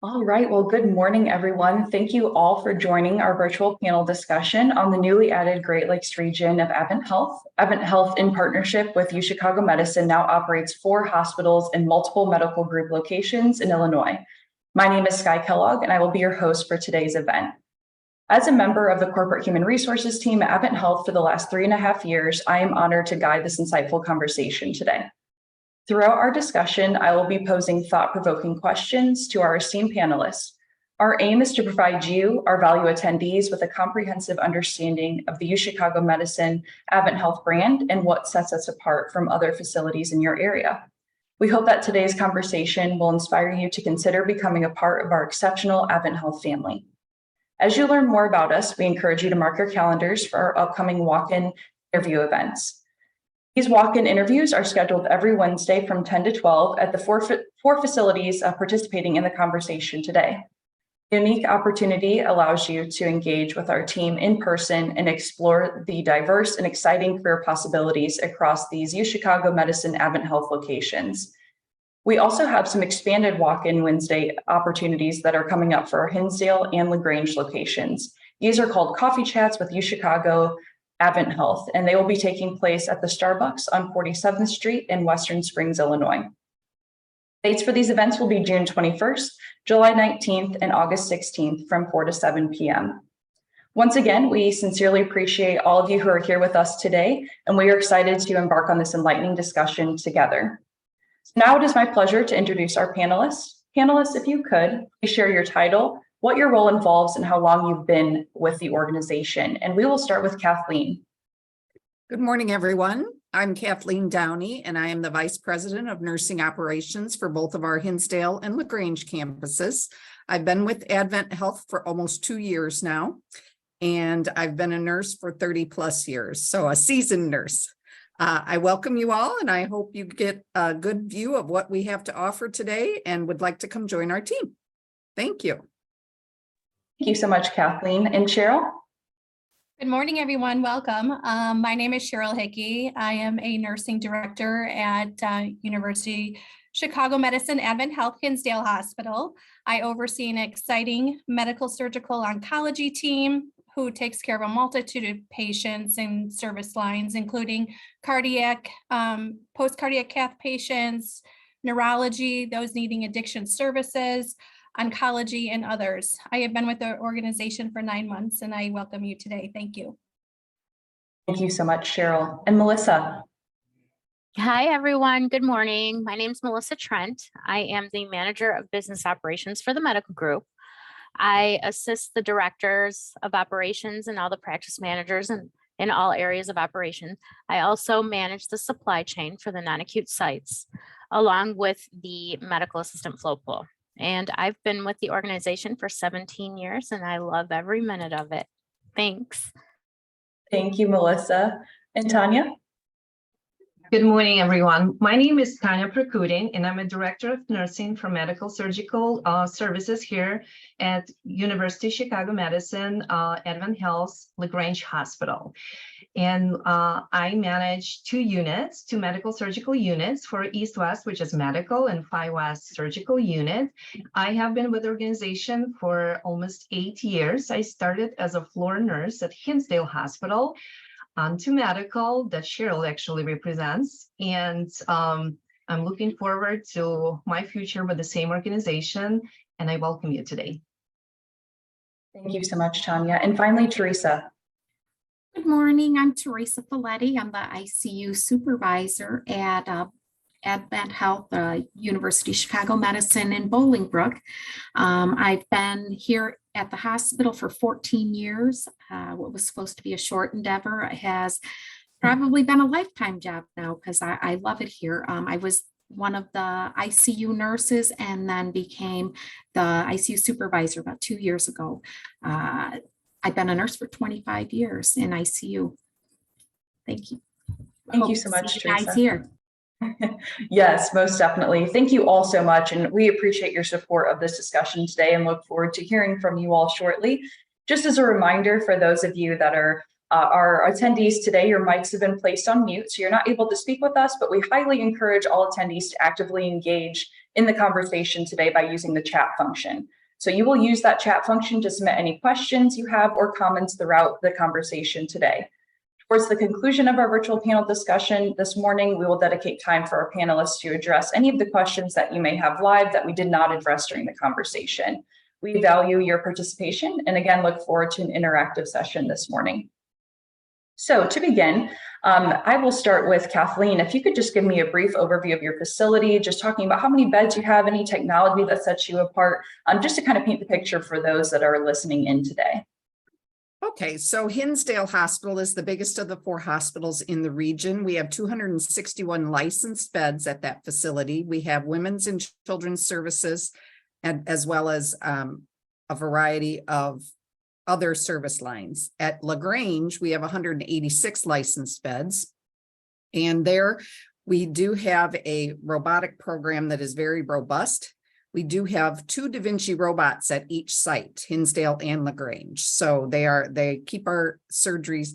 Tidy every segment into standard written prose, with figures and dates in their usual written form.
All right, well, good morning, everyone. Thank you all for joining our virtual panel discussion on the newly added Great Lakes region of AdventHealth. AdventHealth, in partnership with UChicago Medicine, now operates 4 hospitals and multiple medical group locations in Illinois. My name is Sky Kellogg, and I will be your host for today's event. As a member of the corporate human resources team at AdventHealth for the last 3.5 years, I am honored to guide this insightful conversation today. Throughout our discussion, I will be posing thought-provoking questions to our esteemed panelists. Our aim is to provide you, our value attendees, with a comprehensive understanding of the UChicago Medicine AdventHealth brand and what sets us apart from other facilities in your area. We hope that today's conversation will inspire you to consider becoming a part of our exceptional AdventHealth family. As you learn more about us, we encourage you to mark your calendars for our upcoming walk-in interview events. These walk-in interviews are scheduled every Wednesday from 10 to 12 at the four facilities participating in the conversation today. The unique opportunity allows you to engage with our team in person and explore the diverse and exciting career possibilities across these UChicago Medicine AdventHealth locations. We also have some expanded walk-in Wednesday opportunities that are coming up for our Hinsdale and LaGrange locations. These are called Coffee Chats with UChicago AdventHealth, and they will be taking place at the Starbucks on 47th Street in Western Springs, Illinois. Dates for these events will be June 21st, July 19th, and August 16th from 4 to 7 p.m. Once again, we sincerely appreciate all of you who are here with us today, and we are excited to embark on this enlightening discussion together. So now it is my pleasure to introduce our panelists. Panelists, if you could, please share your title, what your role involves, and how long you've been with the organization. And we will start with Kathleen. Good morning, everyone. I'm Kathleen Downey, and I am the Vice President of Nursing Operations for both of our Hinsdale and LaGrange campuses. I've been with AdventHealth for almost 2 years now, and I've been a nurse for 30 plus years, so a seasoned nurse. I welcome you all, and I hope you get a good view of what we have to offer today and would like to come join our team. Thank you. Thank you so much, Kathleen. And Cheryl? Good morning, everyone. Welcome. My name is Cheryl Hickey. I am a nursing director at University Chicago Medicine AdventHealth Hinsdale Hospital. I oversee an exciting medical surgical oncology team who takes care of a multitude of patients and service lines, including cardiac, post-cardiac cath patients, neurology, those needing addiction services, oncology, and others. I have been with the organization for 9 months, and I welcome you today. Thank you. Thank you so much, Cheryl. And Melissa? Hi, everyone. Good morning. My name is Melissa Trent. I am the Manager of Business Operations for the medical group. I assist the directors of operations and all the practice managers in all areas of operation. I also manage the supply chain for the non-acute sites, along with the medical assistant flow pool. And I've been with the organization for 17 years, and I love every minute of it. Thanks. Thank you, Melissa. And Tanya? Good morning, everyone. My name is Tanya Prakudin, and I'm a Director of Nursing for Medical Surgical Services here at University Chicago Medicine, AdventHealth LaGrange Hospital. And I manage 2 units, 2 medical surgical units for East-West, which is medical, and Phi-West surgical unit. I have been with the organization for almost 8 years. I started as a floor nurse at Hinsdale Hospital, to medical that Cheryl actually represents. And I'm looking forward to my future with the same organization, and I welcome you today. Thank you so much, Tanya. And finally, Teresa. Good morning. I'm Teresa Folletti. I'm the ICU supervisor at AdventHealth, University Chicago Medicine in Bolingbrook. I've been here at the hospital for 14 years. What was supposed to be a short endeavor has probably been a lifetime job now because I love it here. I was one of the ICU nurses and then became the ICU supervisor about 2 years ago. I've been a nurse for 25 years in ICU. Thank you. Thank you so much, Teresa. Guys here. Yes, most definitely. Thank you all so much. And we appreciate your support of this discussion today and look forward to hearing from you all shortly. Just as a reminder for those of you that are our attendees today, your mics have been placed on mute, so you're not able to speak with us, but we highly encourage all attendees to actively engage in the conversation today by using the chat function. So you will use that chat function to submit any questions you have or comments throughout the conversation today. Towards the conclusion of our virtual panel discussion this morning, we will dedicate time for our panelists to address any of the questions that you may have live that we did not address during the conversation. We value your participation and again, look forward to an interactive session this morning. So to begin, I will start with Kathleen. If you could just give me a brief overview of your facility, just talking about how many beds you have, any technology that sets you apart, just to kind of paint the picture for those that are listening in today. Okay, so Hinsdale Hospital is the biggest of the 4 hospitals in the region. We have 261 licensed beds at that facility. We have women's and children's services, and as well as a variety of other service lines. At LaGrange, we have 186 licensed beds. And there we do have a robotic program that is very robust. We do have 2 Da Vinci robots at each site, Hinsdale and LaGrange. So they keep our surgery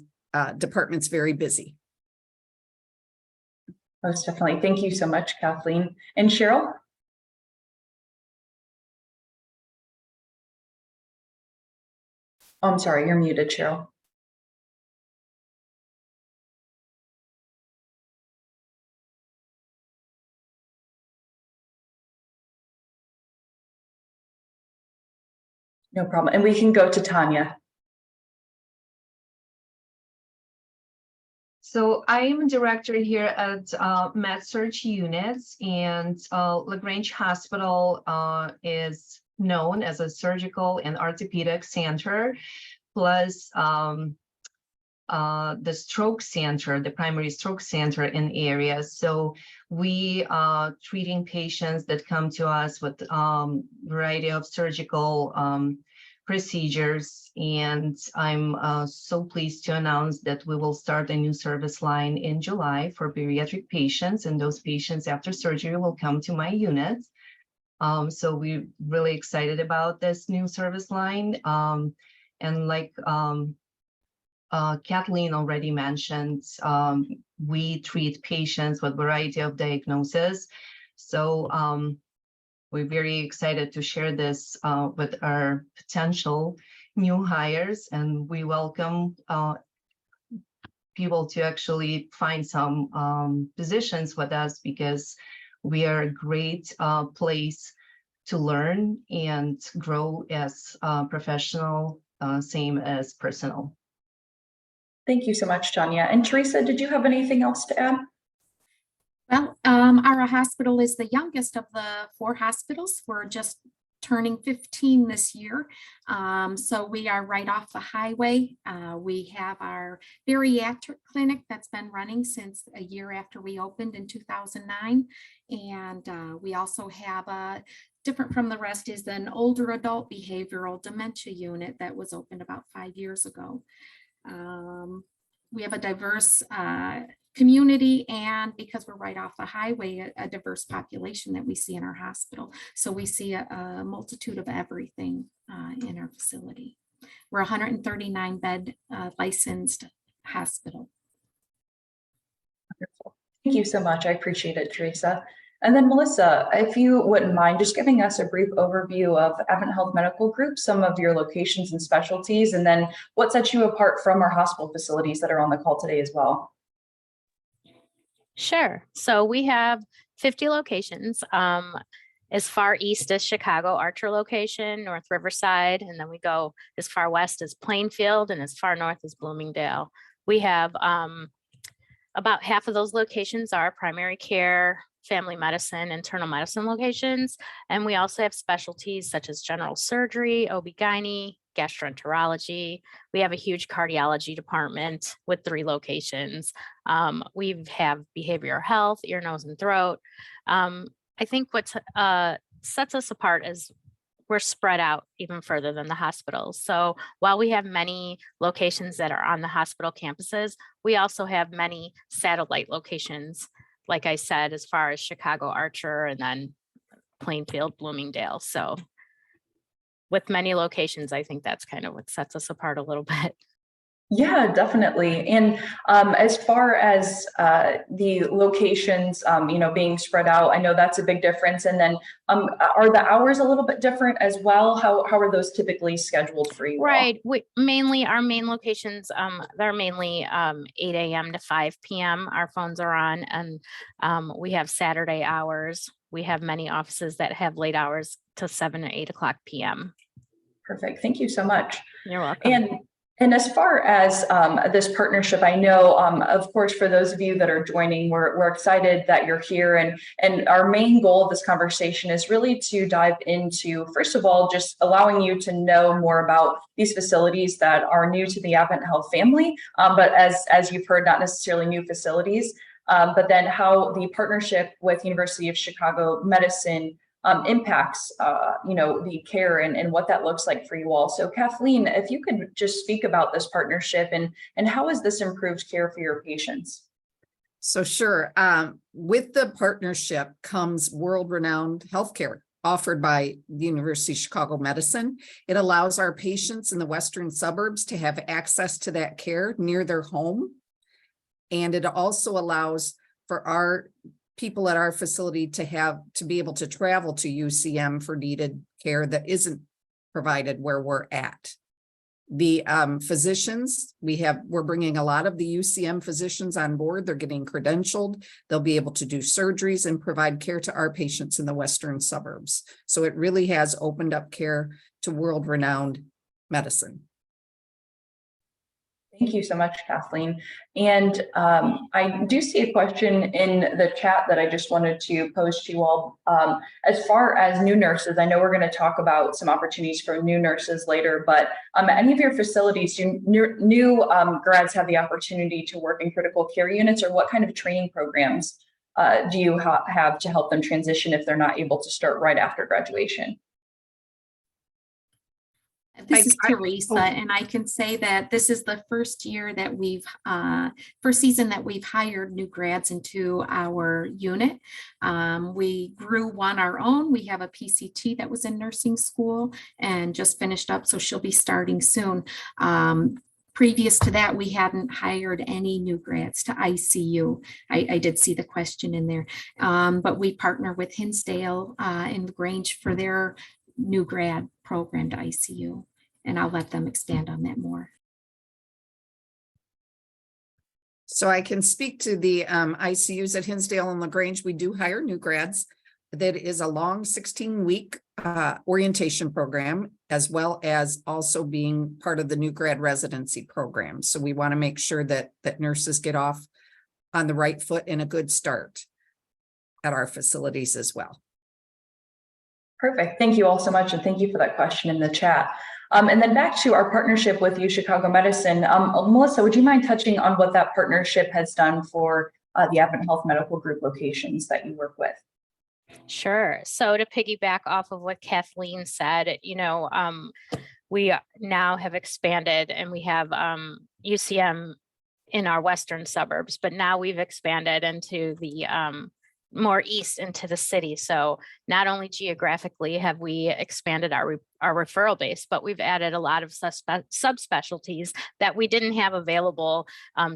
departments very busy. Most definitely. Thank you so much, Kathleen. And Cheryl? Oh, I'm sorry, you're muted, Cheryl. No problem. And we can go to Tanya. So I am a director here at MedSurg Units, and LaGrange Hospital is known as a surgical and orthopedic center, plus the stroke center, the primary stroke center in the area. So we are treating patients that come to us with variety of surgical procedures. And I'm so pleased to announce that we will start a new service line in July for bariatric patients, and those patients after surgery will come to my unit. So we're really excited about this new service line. And like Kathleen already mentioned, we treat patients with a variety of diagnoses. So we're very excited to share this with our potential new hires, and we welcome people to actually find some positions with us, because we are a great place to learn and grow as professional, same as personal. Thank you so much, Tanya. And Teresa, did you have anything else to add? Well, our hospital is the youngest of the 4 hospitals. We're just turning 15 this year. So we are right off the highway. We have our bariatric clinic that's been running since a year after we opened in 2009. And we also have different from the rest is an older adult behavioral dementia unit that was opened about 5 years ago. We have a diverse community, and because we're right off the highway, a diverse population that we see in our hospital. So we see a multitude of everything in our facility. We're a 139 bed licensed hospital. Wonderful. Thank you so much. I appreciate it, Teresa. And then Melissa, if you wouldn't mind just giving us a brief overview of AdventHealth Medical Group, some of your locations and specialties, and then what sets you apart from our hospital facilities that are on the call today as well. Sure. So we have 50 locations. As far east as Chicago Archer location, North Riverside, and then we go as far west as Plainfield and as far north as Bloomingdale. We have about half of those locations are primary care, family medicine, internal medicine locations. And we also have specialties such as general surgery, OB-GYN, gastroenterology. We have a huge cardiology department with 3 locations. We have behavioral health, ear, nose, and throat. I think what sets us apart is we're spread out even further than the hospitals. So while we have many locations that are on the hospital campuses, we also have many satellite locations, like I said, as far as Chicago Archer and then Plainfield, Bloomingdale. So with many locations, I think that's kind of what sets us apart a little bit. Yeah, definitely. And as far as the locations, being spread out, I know that's a big difference. And then are the hours a little bit different as well? How are those typically scheduled for you all? Right. Mainly our main locations, they're mainly 8 a.m. to 5 p.m. Our phones are on, and we have Saturday hours. We have many offices that have late hours to 7 or 8 o'clock p.m. Perfect. Thank you so much. You're welcome. And as far as this partnership, I know, of course, for those of you that are joining, we're excited that you're here. And our main goal of this conversation is really to dive into, first of all, just allowing you to know more about these facilities that are new to the AdventHealth family, but as you've heard, not necessarily new facilities, but then how the partnership with University of Chicago Medicine impacts, the care and what that looks like for you all. So Kathleen, if you could just speak about this partnership and how has this improved care for your patients? So sure. With the partnership comes world-renowned healthcare offered by the University of Chicago Medicine. It allows our patients in the western suburbs to have access to that care near their home. And it also allows for our people at our facility to be able to travel to UCM for needed care that isn't provided where we're at. The physicians, we're bringing a lot of the UCM physicians on board. They're getting credentialed. They'll be able to do surgeries and provide care to our patients in the western suburbs. So it really has opened up care to world-renowned medicine. Thank you so much, Kathleen. And I do see a question in the chat that I just wanted to pose to you all. As far as new nurses, I know we're going to talk about some opportunities for new nurses later, but any of your facilities, do new grads have the opportunity to work in critical care units, or what kind of training programs do you have to help them transition if they're not able to start right after graduation? This is Teresa, and I can say that this is the first year that first season that we've hired new grads into our unit. We grew one our own. We have a PCT that was in nursing school and just finished up, so she'll be starting soon. Previous to that, we hadn't hired any new grads to ICU. I did see the question in there, but we partner with Hinsdale in LaGrange for their new grad program to ICU, and I'll let them expand on that more. So I can speak to the ICUs at Hinsdale and LaGrange. We do hire new grads. That is a long 16-week orientation program, as well as also being part of the new grad residency program. So we want to make sure that nurses get off on the right foot and a good start at our facilities as well. Perfect. Thank you all so much. And thank you for that question in the chat. And then back to our partnership with UChicago Medicine. Melissa, would you mind touching on what that partnership has done for the AdventHealth Medical Group locations that you work with? Sure. So to piggyback off of what Kathleen said, we now have expanded and we have UCM in our western suburbs, but now we've expanded into the more east into the city. So not only geographically have we expanded our referral base, but we've added a lot of subspecialties that we didn't have available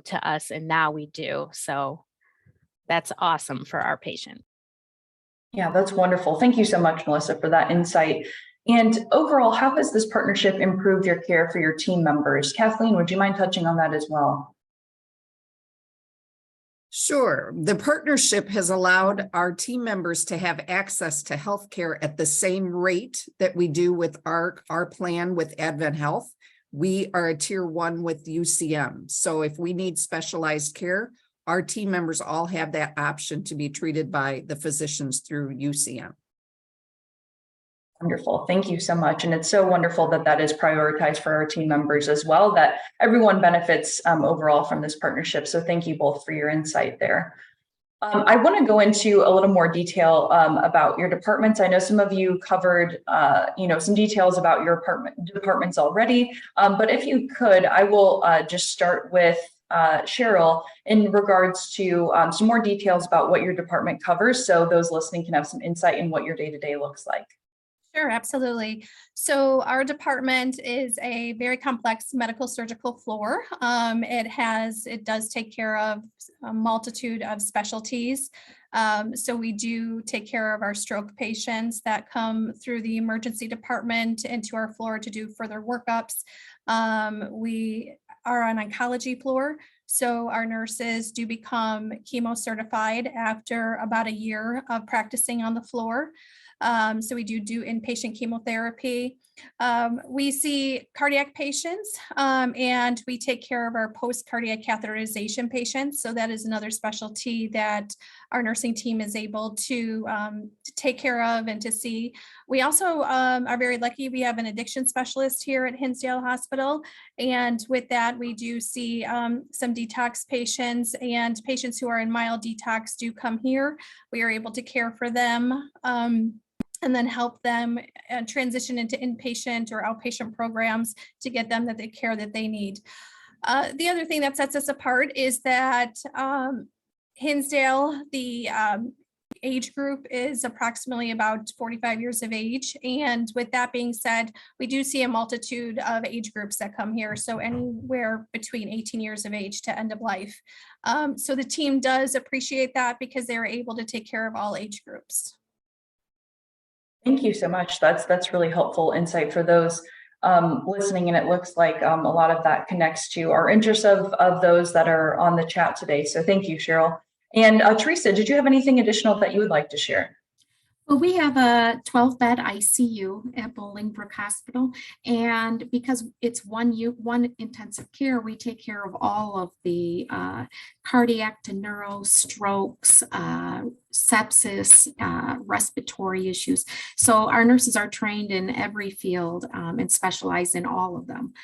to us, and now we do. So that's awesome for our patient. Yeah, that's wonderful. Thank you so much, Melissa, for that insight. And overall, how has this partnership improved your care for your team members? Kathleen, would you mind touching on that as well? Sure. The partnership has allowed our team members to have access to healthcare at the same rate that we do with our plan with AdventHealth. We are a tier 1 with UCM. So if we need specialized care, our team members all have that option to be treated by the physicians through UCM. Wonderful. Thank you so much. And it's so wonderful that that is prioritized for our team members as well, that everyone benefits overall from this partnership. So thank you both for your insight there. I want to go into a little more detail about your departments. I know some of you covered, some details about your departments already, but if you could, I will just start with Cheryl in regards to some more details about what your department covers, so those listening can have some insight in what your day-to-day looks like. Sure, absolutely. So our department is a very complex medical surgical floor. It does take care of a multitude of specialties. So we do take care of our stroke patients that come through the emergency department into our floor to do further workups. We are an oncology floor. So our nurses do become chemo certified after about a year of practicing on the floor. So we do inpatient chemotherapy. We see cardiac patients and we take care of our post-cardiac catheterization patients. So that is another specialty that our nursing team is able to take care of and to see. We also are very lucky. We have an addiction specialist here at Hinsdale Hospital. And with that, we do see some detox patients, and patients who are in mild detox do come here. We are able to care for them. And then help them transition into inpatient or outpatient programs to get them the care that they need. The other thing that sets us apart is that Hinsdale, the age group is approximately about 45 years of age. And with that being said, we do see a multitude of age groups that come here. So anywhere between 18 years of age to end of life. So the team does appreciate that because they're able to take care of all age groups. Thank you so much. That's really helpful insight for those listening. And it looks like a lot of that connects to our interests of those that are on the chat today. So thank you, Cheryl. And Teresa, did you have anything additional that you would like to share? Well, we have a 12-bed ICU at Bolingbrook Hospital, and because it's one intensive care, we take care of all of the cardiac to neuro, strokes, sepsis, respiratory issues. So our nurses are trained in every field and specialize in all of them.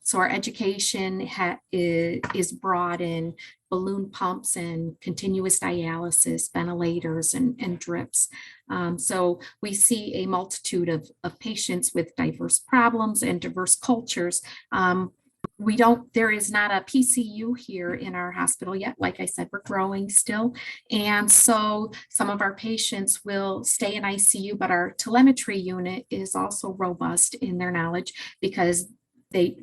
So our education is broad in balloon pumps and continuous dialysis, ventilators, and drips. So we see a multitude of patients with diverse problems and diverse cultures. There is not a PCU here in our hospital yet. Like I said, we're growing still. And so some of our patients will stay in ICU, but our telemetry unit is also robust in their knowledge because they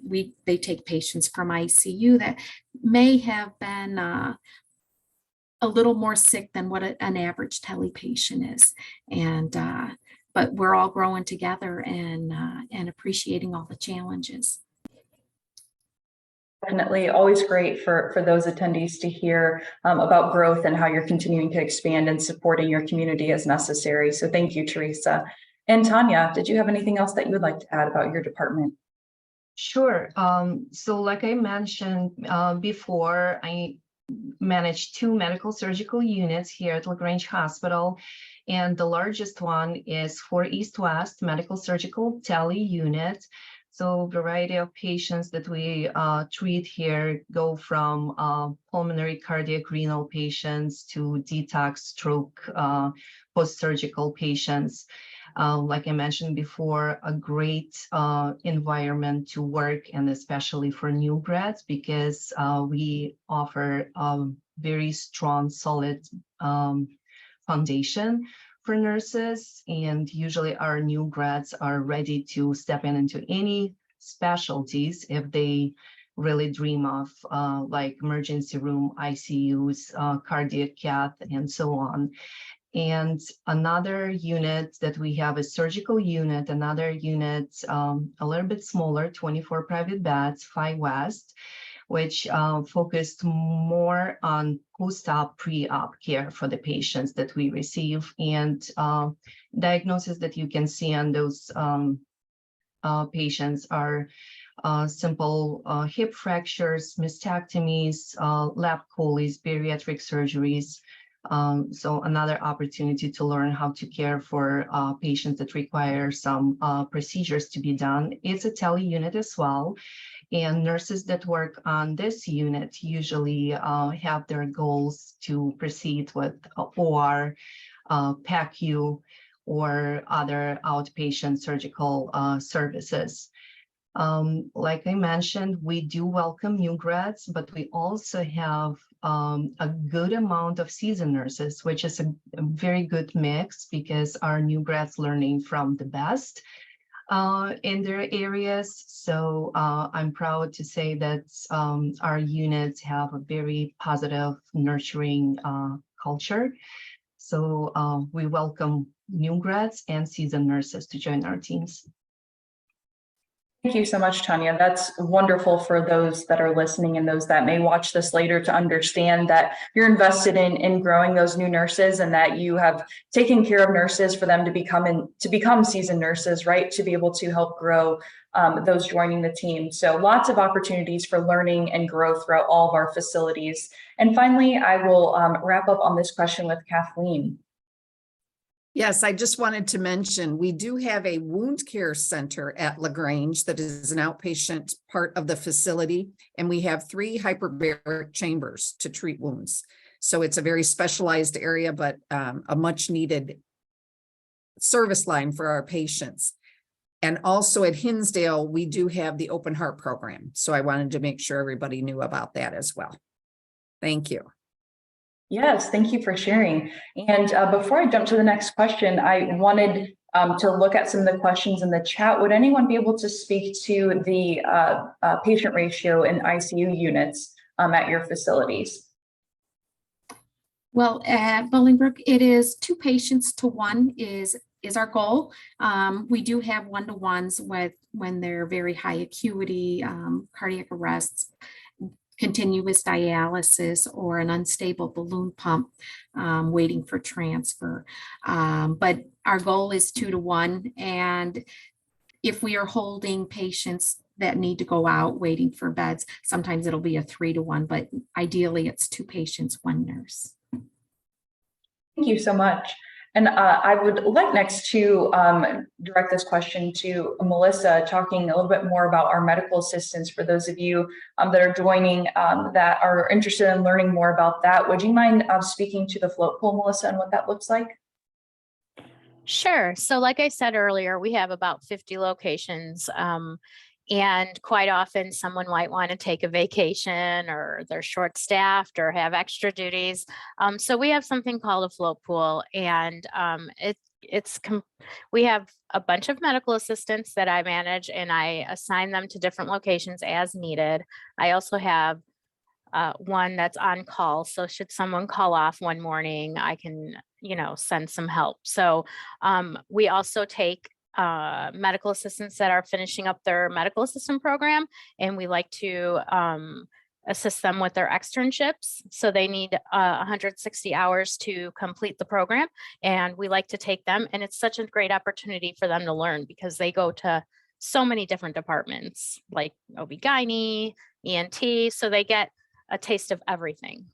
take patients from ICU that may have been a little more sick than what an average tele patient is. And but we're all growing together and appreciating all the challenges. Definitely always great for those attendees to hear about growth and how you're continuing to expand and supporting your community as necessary. So thank you, Teresa. And Tanya, did you have anything else that you would like to add about your department? Sure. So like I mentioned before, I manage 2 medical surgical units here at LaGrange Hospital. And the largest one is 4 East-West Medical Surgical Tele Unit. So a variety of patients that we treat here go from pulmonary cardiac renal patients to detox stroke post-surgical patients. Like I mentioned before, a great environment to work, and especially for new grads, because we offer a very strong, solid foundation for nurses. And usually our new grads are ready to step into any specialties if they really dream of, like emergency room, ICUs, cardiac cath, and so on. And another unit that we have is surgical unit, another unit a little bit smaller, 24 private beds, 5 West, which focused more on post-op, pre-op care for the patients that we receive, and diagnoses that you can see on those patients are simple hip fractures, mastectomies, lap choles, bariatric surgeries. So another opportunity to learn how to care for patients that require some procedures to be done. It's a tele unit as well. And nurses that work on this unit usually have their goals to proceed with OR, PACU, or other outpatient surgical services. Like I mentioned, we do welcome new grads, but we also have a good amount of seasoned nurses, which is a very good mix because our new grads learning from the best in their areas. So I'm proud to say that our units have a very positive, nurturing culture. So we welcome new grads and seasoned nurses to join our teams. Thank you so much, Tanya. That's wonderful for those that are listening and those that may watch this later to understand that you're invested in growing those new nurses and that you have taken care of nurses for them to become seasoned nurses, right? To be able to help grow those joining the team. So lots of opportunities for learning and growth throughout all of our facilities. And finally, I will wrap up on this question with Kathleen. Yes, I just wanted to mention, we do have a wound care center at LaGrange that is an outpatient part of the facility, and we have 3 hyperbaric chambers to treat wounds. So it's a very specialized area, but a much needed service line for our patients. And also at Hinsdale, we do have the open heart program. So I wanted to make sure everybody knew about that as well. Thank you. Yes, thank you for sharing. And before I jump to the next question, I wanted to look at some of the questions in the chat. Would anyone be able to speak to the patient ratio in ICU units at your facilities? Well, at Bolingbrook, it is 2 patients to 1 is our goal. We do have 1-to-1s when they're very high acuity, cardiac arrests, continuous dialysis, or an unstable balloon pump waiting for transfer. But our goal is 2-to-1. And if we are holding patients that need to go out waiting for beds, sometimes it'll be a 3-to-1, but ideally it's 2 patients, 1 nurse. Thank you so much. And I would like next to direct this question to Melissa, talking a little bit more about our medical assistants. For those of you that are joining that are interested in learning more about that, would you mind speaking to the float pool, Melissa, and what that looks like? Sure. So like I said earlier, we have about 50 locations. And quite often someone might want to take a vacation, or they're short staffed or have extra duties. So we have something called a float pool, and we have a bunch of medical assistants that I manage, and I assign them to different locations as needed. I also have one that's on call. So should someone call off one morning, I can, send some help. So we also take medical assistants that are finishing up their medical assistant program, and we like to assist them with their externships. So they need 160 hours to complete the program, and we like to take them. And it's such a great opportunity for them to learn, because they go to so many different departments like OB-GYN, ENT, so they get a taste of everything.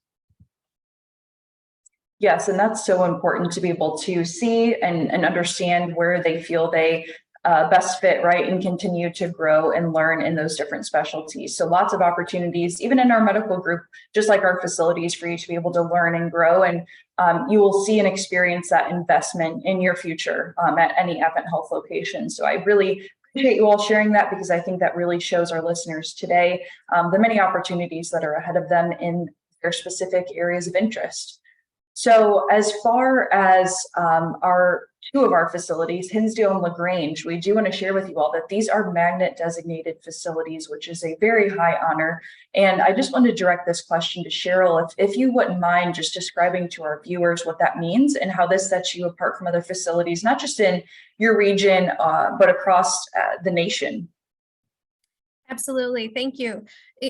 Yes, and that's so important to be able to see and understand where they feel they best fit, right, and continue to grow and learn in those different specialties. So lots of opportunities, even in our medical group, just like our facilities, for you to be able to learn and grow. And you will see and experience that investment in your future at any AdventHealth location. So I really appreciate you all sharing that, because I think that really shows our listeners today the many opportunities that are ahead of them in their specific areas of interest. So as far as our 2 of our facilities, Hinsdale and LaGrange, we do want to share with you all that these are magnet designated facilities, which is a very high honor. And I just want to direct this question to Cheryl, if you wouldn't mind just describing to our viewers what that means and how this sets you apart from other facilities, not just in your region, but across the nation. Absolutely. Thank you.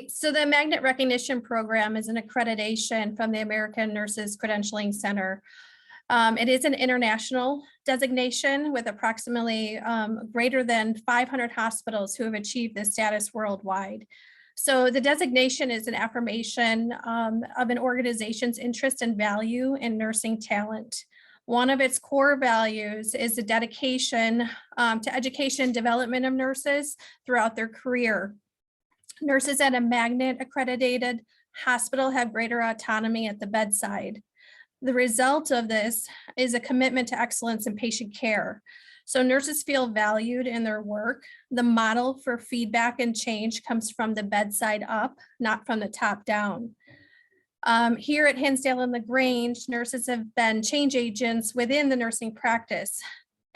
So the Magnet Recognition Program is an accreditation from the American Nurses Credentialing Center. It is an international designation with approximately greater than 500 hospitals who have achieved this status worldwide. So the designation is an affirmation of an organization's interest and value in nursing talent. One of its core values is the dedication to education and development of nurses throughout their career. Nurses at a Magnet accredited hospital have greater autonomy at the bedside. The result of this is a commitment to excellence in patient care. So nurses feel valued in their work. The model for feedback and change comes from the bedside up, not from the top down. Here at Hinsdale and LaGrange, nurses have been change agents within the nursing practice.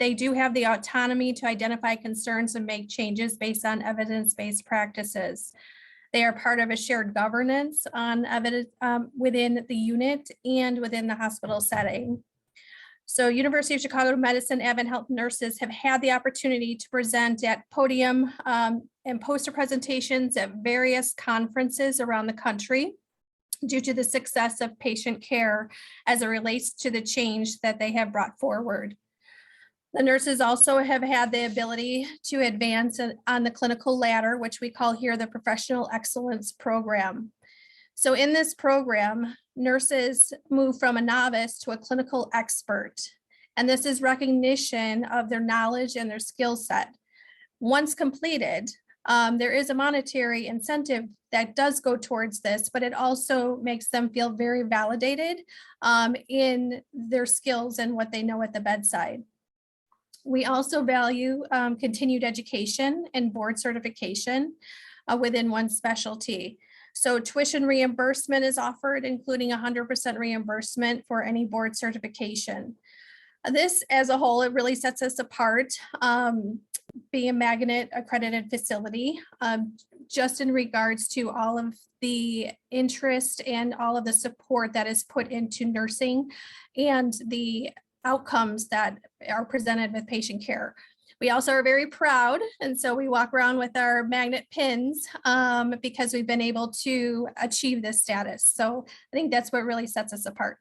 They do have the autonomy to identify concerns and make changes based on evidence-based practices. They are part of a shared governance on evidence within the unit and within the hospital setting. So University of Chicago Medicine AdventHealth nurses have had the opportunity to present at podium and poster presentations at various conferences around the country due to the success of patient care as it relates to the change that they have brought forward. The nurses also have had the ability to advance on the clinical ladder, which we call here the Professional Excellence Program. So in this program, nurses move from a novice to a clinical expert, and this is recognition of their knowledge and their skill set. Once completed, there is a monetary incentive that does go towards this, but it also makes them feel very validated in their skills and what they know at the bedside. We also value continued education and board certification within one specialty. So tuition reimbursement is offered, including 100% reimbursement for any board certification. This as a whole, it really sets us apart, being a magnet accredited facility, just in regards to all of the interest and all of the support that is put into nursing and the outcomes that are presented with patient care. We also are very proud, and so we walk around with our magnet pins because we've been able to achieve this status. So I think that's what really sets us apart.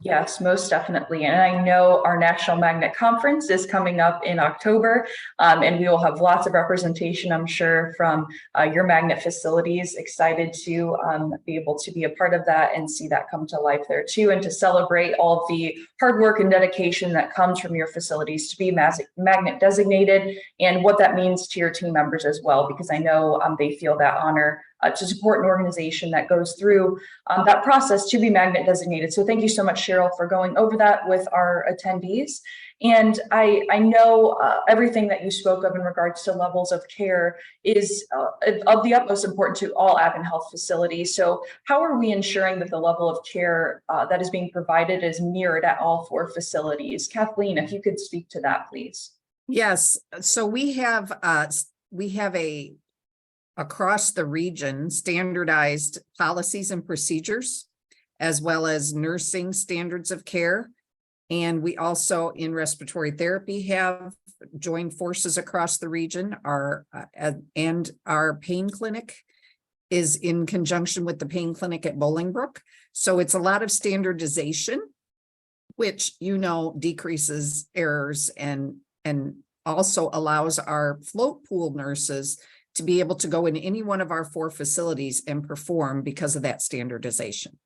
Yes, most definitely. And I know our National Magnet Conference is coming up in October, and we will have lots of representation, I'm sure, from your magnet facilities. Excited to be able to be a part of that and see that come to life there too, and to celebrate all of the hard work and dedication that comes from your facilities to be magnet designated, and what that means to your team members as well, because I know they feel that honor to support an organization that goes through that process to be magnet designated. So thank you so much, Cheryl, for going over that with our attendees. And I know everything that you spoke of in regards to levels of care is of the utmost importance to all AdventHealth facilities. So how are we ensuring that the level of care that is being provided is mirrored at all 4 facilities? Kathleen, if you could speak to that, please. Yes, so we have a across the region standardized policies and procedures, as well as nursing standards of care. And we also in respiratory therapy have joined forces across the region. And our pain clinic is in conjunction with the pain clinic at Bolingbrook. So it's a lot of standardization, which, decreases errors and also allows our float pool nurses to be able to go in any one of our 4 facilities and perform because of that standardization.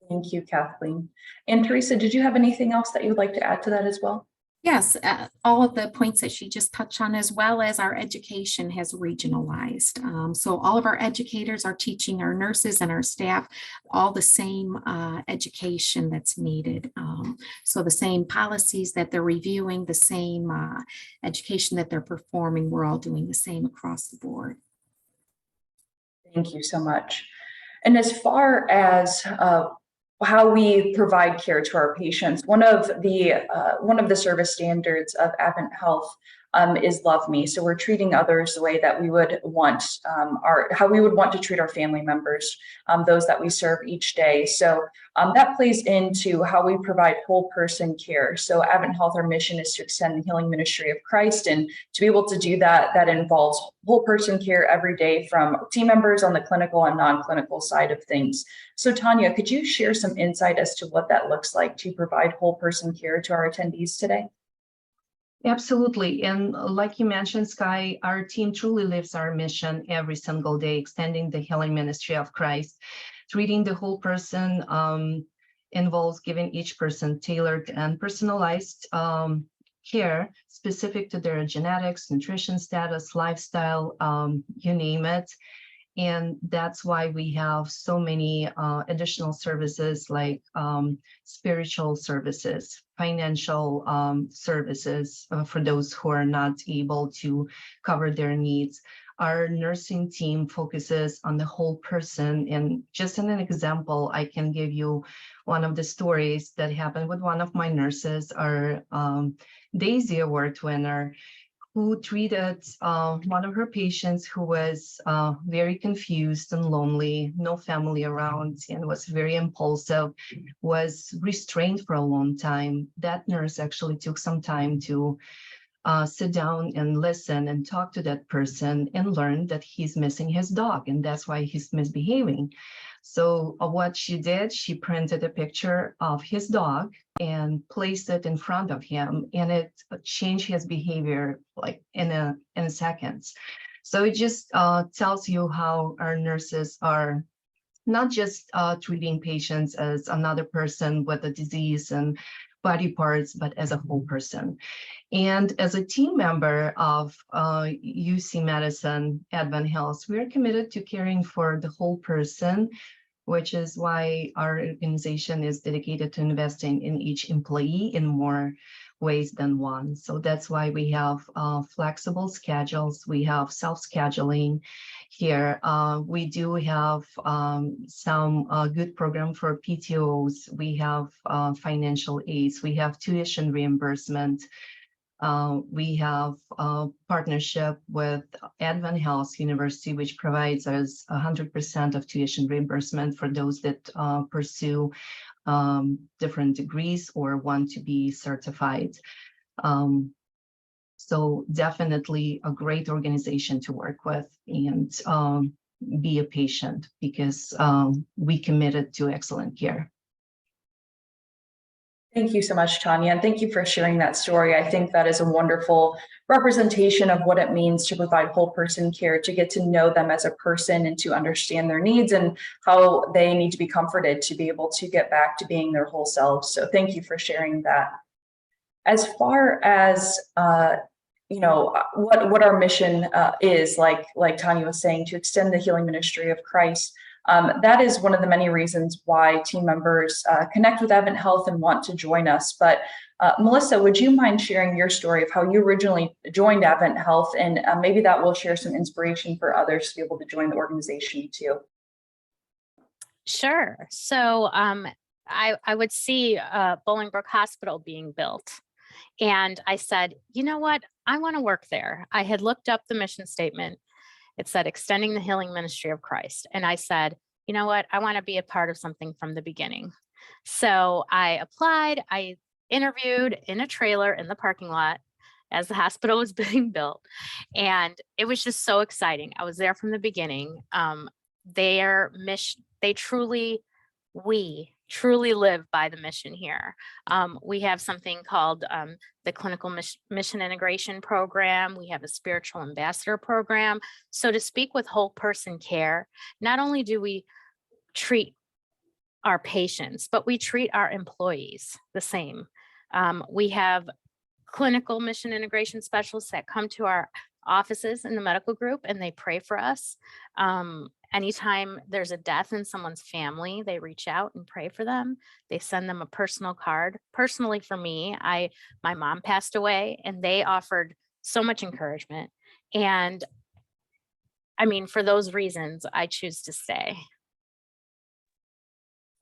Thank you, Kathleen. And Teresa, did you have anything else that you would like to add to that as well? Yes, all of the points that she just touched on, as well as our education has regionalized. So all of our educators are teaching our nurses and our staff all the same education that's needed. So the same policies that they're reviewing, the same education that they're performing, we're all doing the same across the board. Thank you so much. And as far as how we provide care to our patients, one of the service standards of AdventHealth is love me. So we're treating others the way that we would want how we would want to treat our family members, those that we serve each day. So that plays into how we provide whole person care. So AdventHealth, our mission is to extend the healing ministry of Christ, and to be able to do that, that involves whole person care every day from team members on the clinical and non-clinical side of things. So Tanya, could you share some insight as to what that looks like to provide whole person care to our attendees today? Absolutely. And like you mentioned, Sky, our team truly lives our mission every single day, extending the healing ministry of Christ. Treating the whole person involves giving each person tailored and personalized care specific to their genetics, nutrition status, lifestyle, you name it. And that's why we have so many additional services like spiritual services, financial services for those who are not able to cover their needs. Our nursing team focuses on the whole person. And just in an example, I can give you one of the stories that happened with one of my nurses, our Daisy Award winner, who treated one of her patients who was very confused and lonely, no family around, and was very impulsive, was restrained for a long time. That nurse actually took some time to sit down and listen and talk to that person and learn that he's missing his dog, and that's why he's misbehaving. So what she did, she printed a picture of his dog and placed it in front of him, and it changed his behavior like in a seconds. So it just tells you how our nurses are not just treating patients as another person with a disease and body parts, but as a whole person. And as a team member of UC Medicine, AdventHealth, we are committed to caring for the whole person, which is why our organization is dedicated to investing in each employee in more ways than one. So that's why we have flexible schedules. We have self-scheduling here. We do have some good program for PTOs. We have financial aids. We have tuition reimbursement. We have a partnership with AdventHealth University, which provides us 100% of tuition reimbursement for those that pursue different degrees or want to be certified. So definitely a great organization to work with and be a patient, because we committed to excellent care. Thank you so much, Tanya, and thank you for sharing that story. I think that is a wonderful representation of what it means to provide whole person care, to get to know them as a person and to understand their needs and how they need to be comforted to be able to get back to being their whole selves. So thank you for sharing that. As far as what our mission is, like Tanya was saying, to extend the healing ministry of Christ. That is one of the many reasons why team members connect with AdventHealth and want to join us. But Melissa, would you mind sharing your story of how you originally joined AdventHealth, and maybe that will share some inspiration for others to be able to join the organization too? Sure. So I would see Bolingbrook Hospital being built. And I said, you know what? I want to work there. I had looked up the mission statement. It said extending the healing ministry of Christ. And I said, you know what? I want to be a part of something from the beginning. So I applied, I interviewed in a trailer in the parking lot as the hospital was being built. And it was just so exciting. I was there from the beginning. Their mission, we truly live by the mission here. We have something called the Clinical Mission Integration Program. We have a Spiritual Ambassador Program. So to speak with whole person care, not only do we treat our patients, but we treat our employees the same. We have clinical mission integration specialists that come to our offices in the medical group and they pray for us. Anytime there's a death in someone's family, they reach out and pray for them. They send them a personal card. Personally for me, my mom passed away and they offered so much encouragement. And I mean, for those reasons, I choose to stay.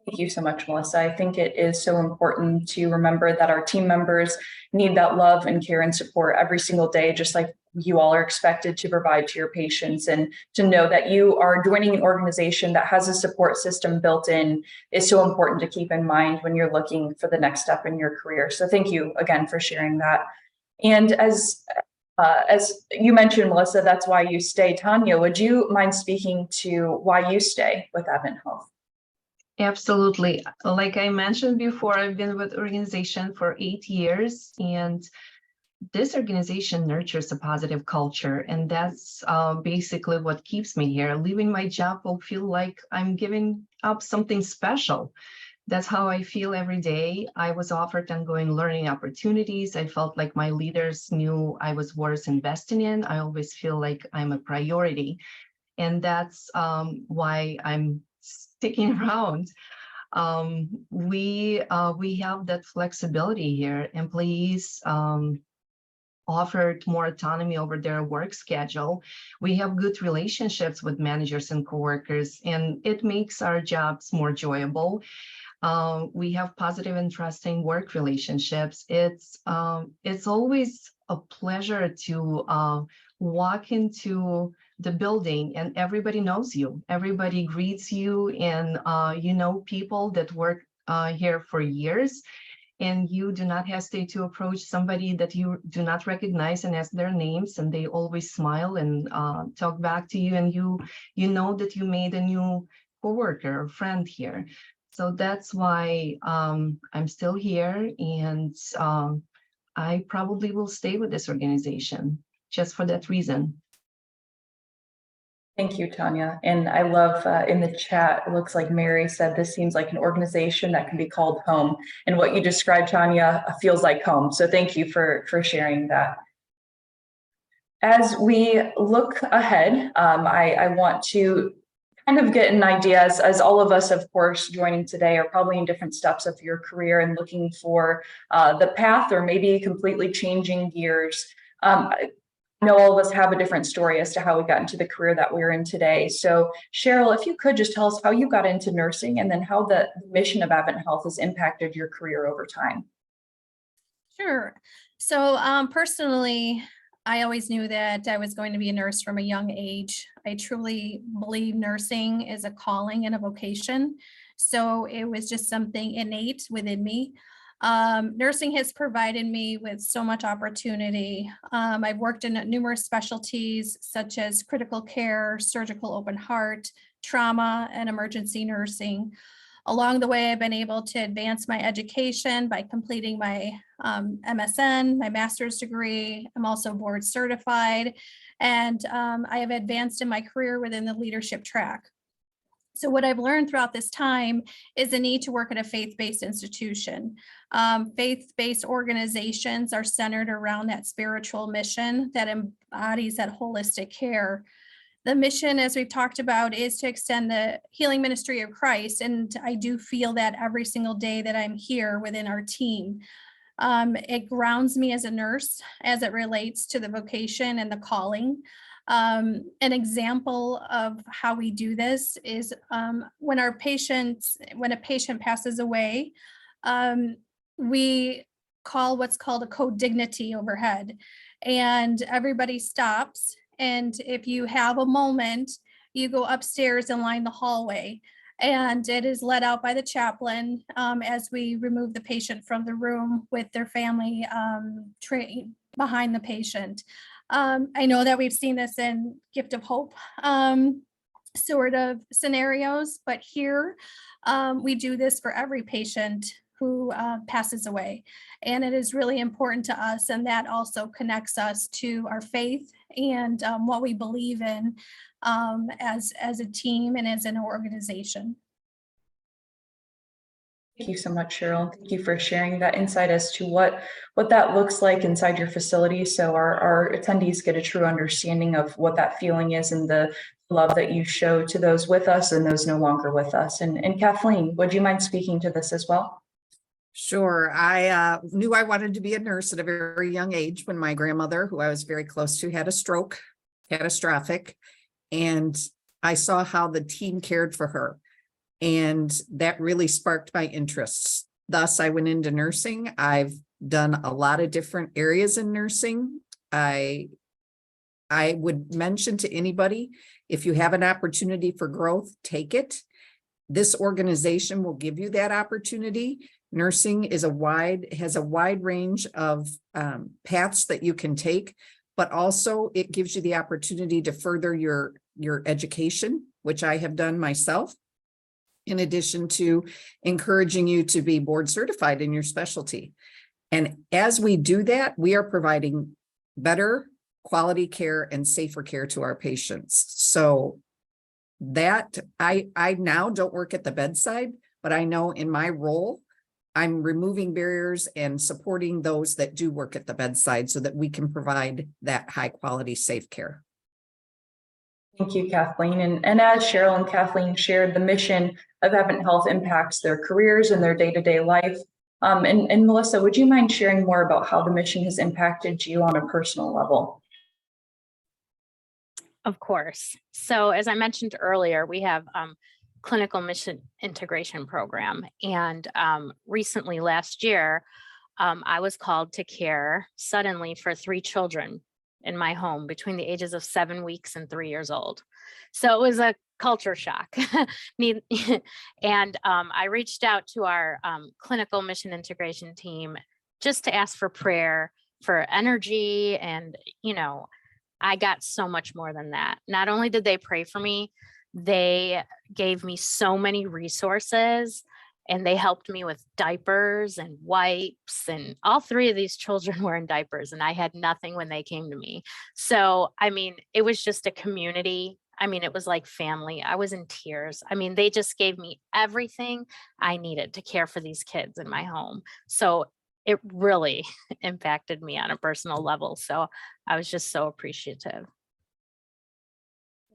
Thank you so much, Melissa. I think it is so important to remember that our team members need that love and care and support every single day, just like you all are expected to provide to your patients. And to know that you are joining an organization that has a support system built in is so important to keep in mind when you're looking for the next step in your career. So thank you again for sharing that. And as you mentioned, Melissa, that's why you stay. Tanya, would you mind speaking to why you stay with AdventHealth? Absolutely. Like I mentioned before, I've been with the organization for 8 years, and this organization nurtures a positive culture, and that's basically what keeps me here. Leaving my job will feel like I'm giving up something special. That's how I feel every day. I was offered ongoing learning opportunities. I felt like my leaders knew I was worth investing in. I always feel like I'm a priority. And that's why I'm sticking around. We have that flexibility here. Employees offered more autonomy over their work schedule. We have good relationships with managers and coworkers, and it makes our jobs more enjoyable. We have positive and trusting work relationships. It's always a pleasure to walk into the building and everybody knows you. Everybody greets you, and you know people that work here for years, and you do not hesitate to approach somebody that you do not recognize and ask their names, and they always smile and talk back to you, and you know that you made a new coworker or friend here. So that's why I'm still here, and I probably will stay with this organization just for that reason. Thank you, Tanya. And I love in the chat, it looks like Mary said this seems like an organization that can be called home. And what you described, Tanya, feels like home. So thank you for sharing that. As we look ahead, I want to kind of get an idea, as all of us, of course, joining today are probably in different steps of your career and looking for the path or maybe completely changing gears. I know all of us have a different story as to how we got into the career that we're in today. So Cheryl, if you could just tell us how you got into nursing and then how the mission of AdventHealth has impacted your career over time. Sure. So personally, I always knew that I was going to be a nurse from a young age. I truly believe nursing is a calling and a vocation. So it was just something innate within me. Nursing has provided me with so much opportunity. I've worked in numerous specialties such as critical care, surgical open heart, trauma, and emergency nursing. Along the way, I've been able to advance my education by completing my MSN, my master's degree. I'm also board certified, and I have advanced in my career within the leadership track. So what I've learned throughout this time is the need to work at a faith-based institution. Faith-based organizations are centered around that spiritual mission that embodies that holistic care. The mission, as we've talked about, is to extend the healing ministry of Christ. And I do feel that every single day that I'm here within our team. It grounds me as a nurse as it relates to the vocation and the calling. An example of how we do this is when a patient passes away, we call what's called a code dignity overhead, and everybody stops. And if you have a moment, you go upstairs and line the hallway, and it is led out by the chaplain as we remove the patient from the room with their family behind the patient. I know that we've seen this in Gift of Hope sort of scenarios, but here we do this for every patient who passes away. And it is really important to us, and that also connects us to our faith and what we believe in as a team and as an organization. Thank you so much, Cheryl. Thank you for sharing that insight as to what that looks like inside your facility, so our attendees get a true understanding of what that feeling is and the love that you show to those with us and those no longer with us. And Kathleen, would you mind speaking to this as well? Sure. I knew I wanted to be a nurse at a very young age when my grandmother, who I was very close to, had a stroke, catastrophic, and I saw how the team cared for her. And that really sparked my interests. Thus, I went into nursing. I've done a lot of different areas in nursing. I would mention to anybody, if you have an opportunity for growth, take it. This organization will give you that opportunity. Nursing is has a wide range of paths that you can take, but also it gives you the opportunity to further your education, which I have done myself, in addition to encouraging you to be board certified in your specialty. And as we do that, we are providing better quality care and safer care to our patients. So that I now don't work at the bedside, but I know in my role, I'm removing barriers and supporting those that do work at the bedside so that we can provide that high quality, safe care. Thank you, Kathleen. And as Cheryl and Kathleen shared, the mission of AdventHealth impacts their careers and their day-to-day life. And Melissa, would you mind sharing more about how the mission has impacted you on a personal level? Of course. So as I mentioned earlier, we have clinical mission integration program. And recently last year, I was called to care suddenly for 3 children in my home between the ages of 7 weeks and 3 years old. So it was a culture shock. And I reached out to our clinical mission integration team just to ask for prayer, for energy. And, I got so much more than that. Not only did they pray for me, they gave me so many resources, and they helped me with diapers and wipes, and all 3 of these children were in diapers, and I had nothing when they came to me. So, it was just a community. It was like family. I was in tears. They just gave me everything I needed to care for these kids in my home. So it really impacted me on a personal level. So I was just so appreciative.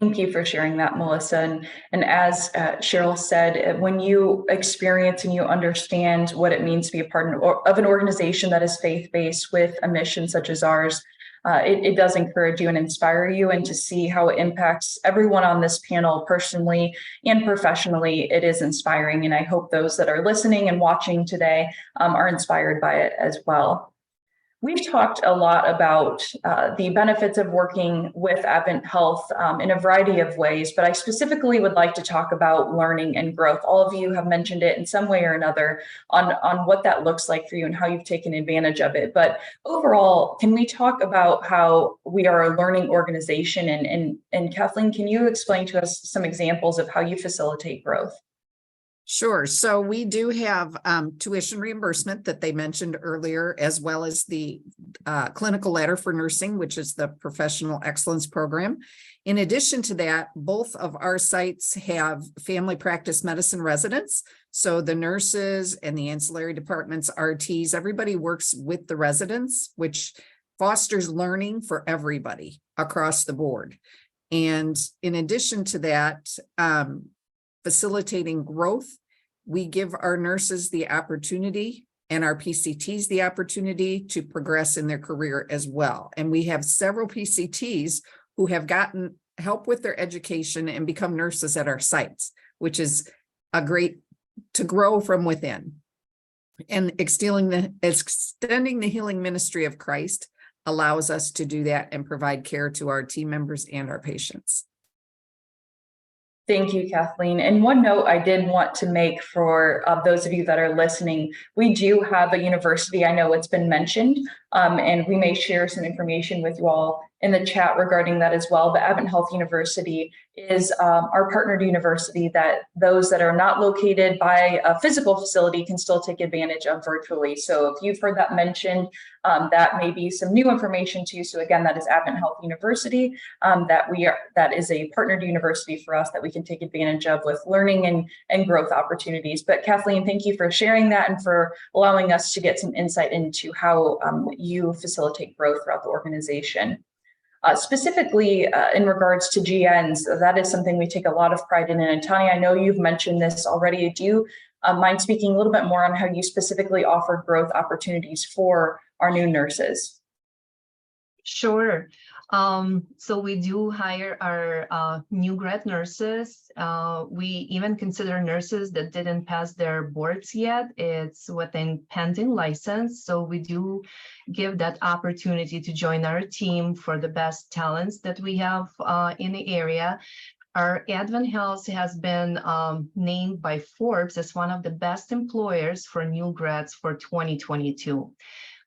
Thank you for sharing that, Melissa. And as Cheryl said, when you experience and you understand what it means to be a part of an organization that is faith-based with a mission such as ours, it does encourage you and inspire you, and to see how it impacts everyone on this panel personally and professionally, it is inspiring. And I hope those that are listening and watching today are inspired by it as well. We've talked a lot about the benefits of working with AdventHealth in a variety of ways, but I specifically would like to talk about learning and growth. All of you have mentioned it in some way or another on what that looks like for you and how you've taken advantage of it. But overall, can we talk about how we are a learning organization? And Kathleen, can you explain to us some examples of how you facilitate growth? Sure. So we do have tuition reimbursement that they mentioned earlier, as well as the clinical ladder for nursing, which is the professional excellence program. In addition to that, both of our sites have family practice medicine residents. So the nurses and the ancillary departments, RTs, everybody works with the residents, which fosters learning for everybody across the board. And in addition to that, facilitating growth, we give our nurses the opportunity and our PCTs the opportunity to progress in their career as well. And we have several PCTs who have gotten help with their education and become nurses at our sites, which is a great to grow from within. And extending the healing ministry of Christ allows us to do that and provide care to our team members and our patients. Thank you, Kathleen. And one note I did want to make for those of you that are listening, we do have a university. I know it's been mentioned, and we may share some information with you all in the chat regarding that as well. But AdventHealth University is our partnered university that those that are not located by a physical facility can still take advantage of virtually. So if you've heard that mentioned, that may be some new information to you. So again, that is AdventHealth University, that is a partnered university for us that we can take advantage of with learning and growth opportunities. But Kathleen, thank you for sharing that and for allowing us to get some insight into how you facilitate growth throughout the organization. Specifically in regards to GNs, that is something we take a lot of pride in. And Tanya, I know you've mentioned this already. Do you mind speaking a little bit more on how you specifically offer growth opportunities for our new nurses? Sure. So we do hire our new grad nurses. We even consider nurses that didn't pass their boards yet. It's within pending license. So we do give that opportunity to join our team for the best talents that we have in the area. Our AdventHealth has been named by Forbes as one of the best employers for new grads for 2022.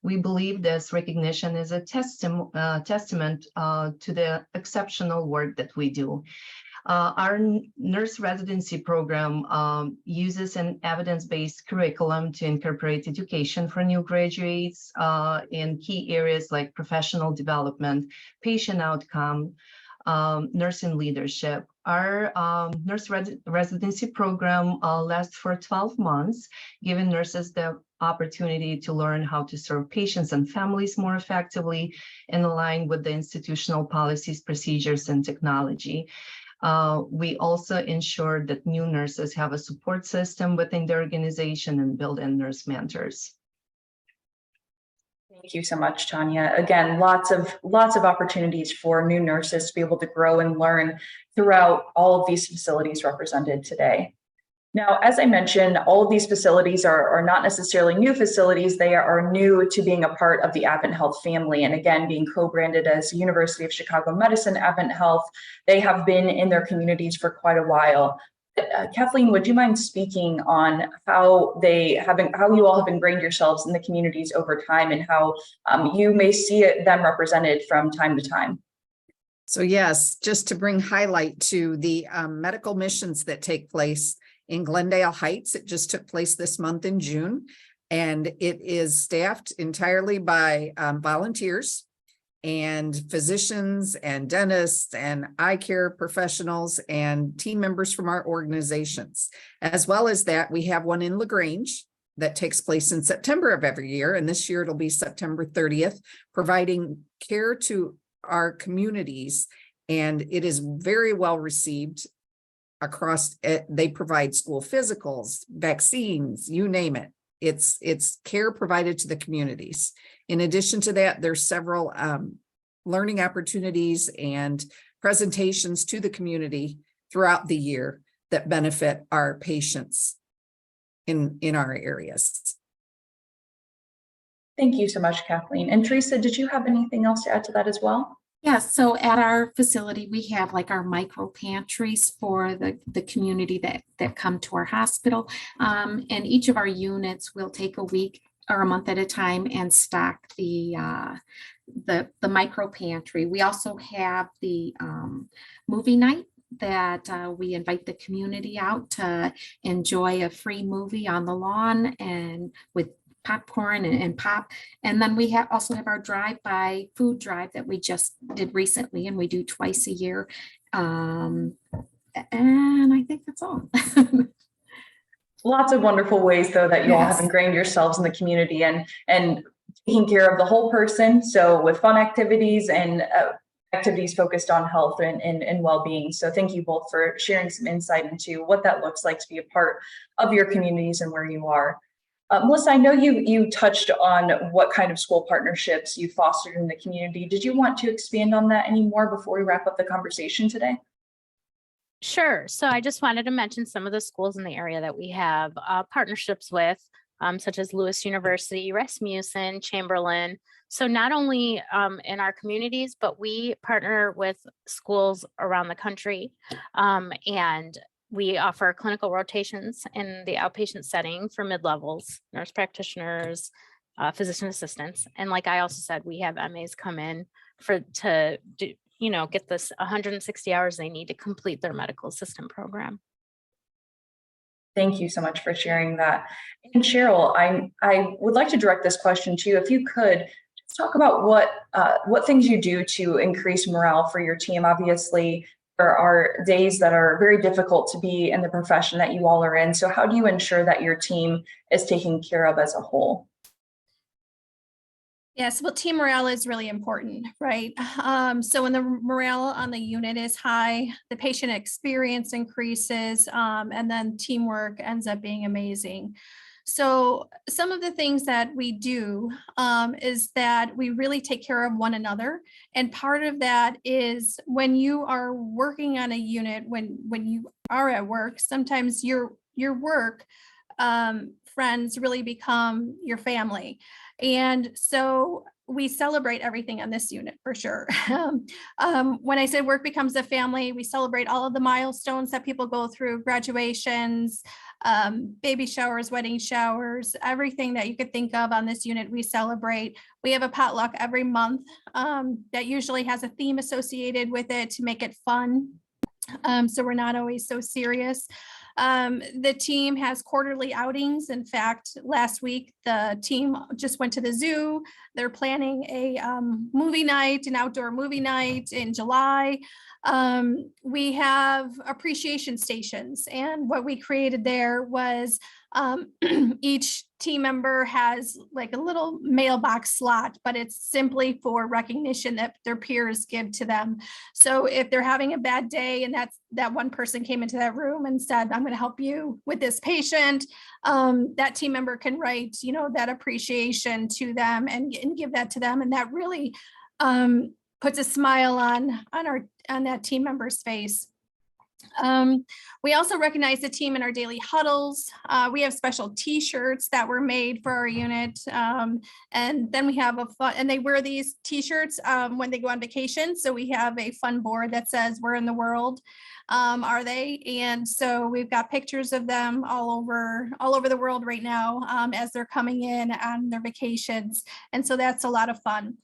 We believe this recognition is a testament to the exceptional work that we do. Our nurse residency program uses an evidence-based curriculum to incorporate education for new graduates in key areas like professional development, patient outcome, nursing leadership. Our nurse residency program lasts for 12 months, giving nurses the opportunity to learn how to serve patients and families more effectively and align with the institutional policies, procedures, and technology. We also ensure that new nurses have a support system within the organization and build in nurse mentors. Thank you so much, Tanya. Again, lots of opportunities for new nurses to be able to grow and learn throughout all of these facilities represented today. Now, as I mentioned, all of these facilities are not necessarily new facilities. They are new to being a part of the AdventHealth family. And again, being co-branded as University of Chicago Medicine AdventHealth, they have been in their communities for quite a while. Kathleen, would you mind speaking on how you all have ingrained yourselves in the communities over time and how you may see them represented from time to time? So yes, just to bring highlight to the medical missions that take place in Glendale Heights. It just took place this month in June, and it is staffed entirely by volunteers and physicians and dentists and eye care professionals and team members from our organizations. As well as that, we have one in LaGrange that takes place in September of every year. And this year it'll be September 30th, providing care to our communities. And it is very well received across it. They provide school physicals, vaccines, you name it. It's care provided to the communities. In addition to that, there's several learning opportunities and presentations to the community throughout the year that benefit our patients in our areas. Thank you so much, Kathleen. And Teresa, did you have anything else to add to that as well? Yeah, so at our facility, we have like our micro pantries for the community that come to our hospital. And each of our units will take a week or a month at a time and stock the micro pantry. We also have the movie night that we invite the community out to enjoy a free movie on the lawn and with popcorn and pop. And then we also have our drive-by food drive that we just did recently, and we do twice a year. And I think that's all. Lots of wonderful ways, though, that you all have ingrained yourselves in the community and taking care of the whole person. So with fun activities and activities focused on health and well-being. So thank you both for sharing some insight into what that looks like to be a part of your communities and where you are. Melissa, I know you touched on what kind of school partnerships you fostered in the community. Did you want to expand on that anymore before we wrap up the conversation today? Sure. So I just wanted to mention some of the schools in the area that we have partnerships with, such as Lewis University, Rasmussen, Chamberlain. So not only in our communities, but we partner with schools around the country, and we offer clinical rotations in the outpatient setting for mid-levels, nurse practitioners, physician assistants. And like I also said, we have MAs come in to do, get this 160 hours they need to complete their medical assistant program. Thank you so much for sharing that. And Cheryl, I would like to direct this question to you. If you could just talk about what things you do to increase morale for your team. Obviously, there are days that are very difficult to be in the profession that you all are in. So how do you ensure that your team is taken care of as a whole? Yes, well, team morale is really important, right? So when the morale on the unit is high, the patient experience increases, and then teamwork ends up being amazing. So some of the things that we do is that we really take care of one another. And part of that is when you are working on a unit, when you are at work, sometimes your work friends really become your family. And so we celebrate everything on this unit for sure. When I say work becomes a family, we celebrate all of the milestones that people go through, graduations, baby showers, wedding showers, everything that you could think of on this unit, we celebrate. We have a potluck every month that usually has a theme associated with it to make it fun. So we're not always so serious. The team has quarterly outings. In fact, last week, the team just went to the zoo. They're planning a movie night, an outdoor movie night in July. We have appreciation stations, and what we created there was each team member has like a little mailbox slot, but it's simply for recognition that their peers give to them. So if they're having a bad day and that one person came into that room and said, I'm going to help you with this patient, that team member can write, that appreciation to them and give that to them. And that really puts a smile on that team member's face. We also recognize the team in our daily huddles. We have special t-shirts that were made for our unit. And then we have and they wear these t-shirts when they go on vacation. So we have a fun board that says, "Where in the world are they?" And so we've got pictures of them all over the world right now as they're coming in on their vacations. And so that's a lot of fun.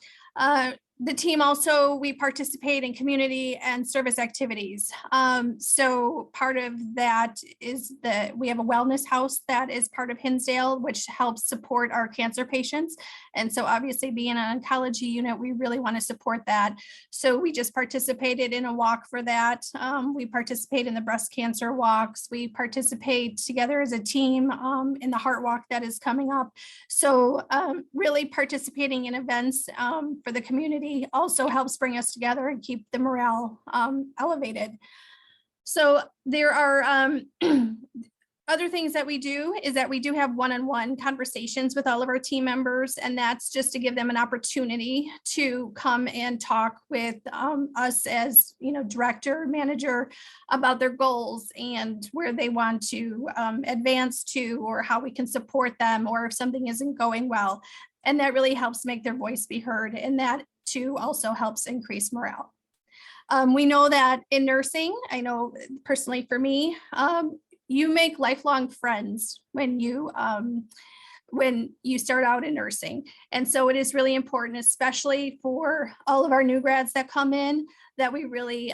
The team also, we participate in community and service activities. So part of that is that we have a wellness house that is part of Hinsdale, which helps support our cancer patients. And so obviously being an oncology unit, we really want to support that. So we just participated in a walk for that. We participate in the breast cancer walks. We participate together as a team in the heart walk that is coming up. So really participating in events for the community also helps bring us together and keep the morale elevated. So there are other things that we do is that we do have one-on-one conversations with all of our team members, and that's just to give them an opportunity to come and talk with us as director, manager about their goals and where they want to advance to, or how we can support them, or if something isn't going well. And that really helps make their voice be heard, and that too also helps increase morale. We know that in nursing, I know personally for me, you make lifelong friends when you start out in nursing. And so it is really important, especially for all of our new grads that come in, that we really